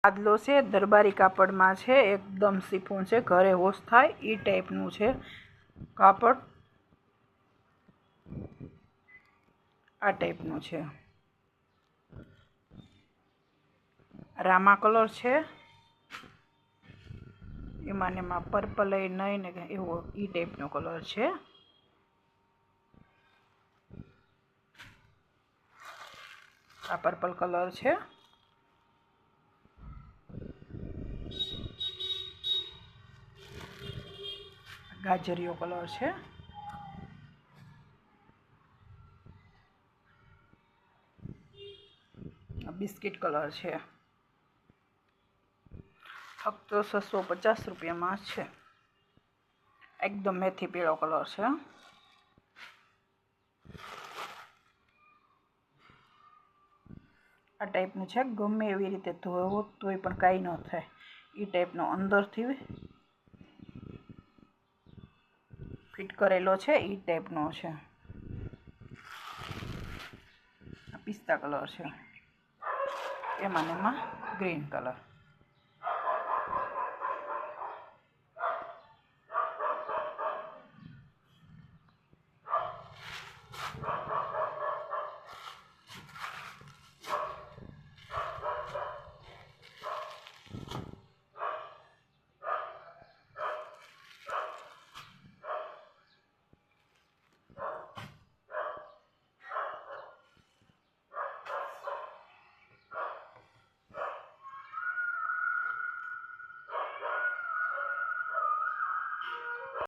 આદલો છે દરબારી કાપડમાં છે, એકદમ સિફોન છે, ઘરે વોશ થાય એ ટાઈપનું છે કાપડ. આ ટાઈપનું છે. રામા કલર છે, એમાં ને એમાં પર્પલ નહીં ને એવો એ ટાઈપનો કલર છે. આ પર્પલ કલર છે. ગાજરિયો કલર છે. બિસ્કિટ કલર છે. ફક્ત 650 રૂપિયામાં છે. એકદમ મેથી પીળો કલર છે. આ ટાઈપનું છે, ગમે એવી રીતે ધોવો તોય પણ કાંઈ ન થાય એ ટાઈપનો અંદરથી ફિટ કરેલો છે એ ટાઈપનો છે. પિસ્તા કલર છે, એમાં ને એમાં ગ્રીન કલર.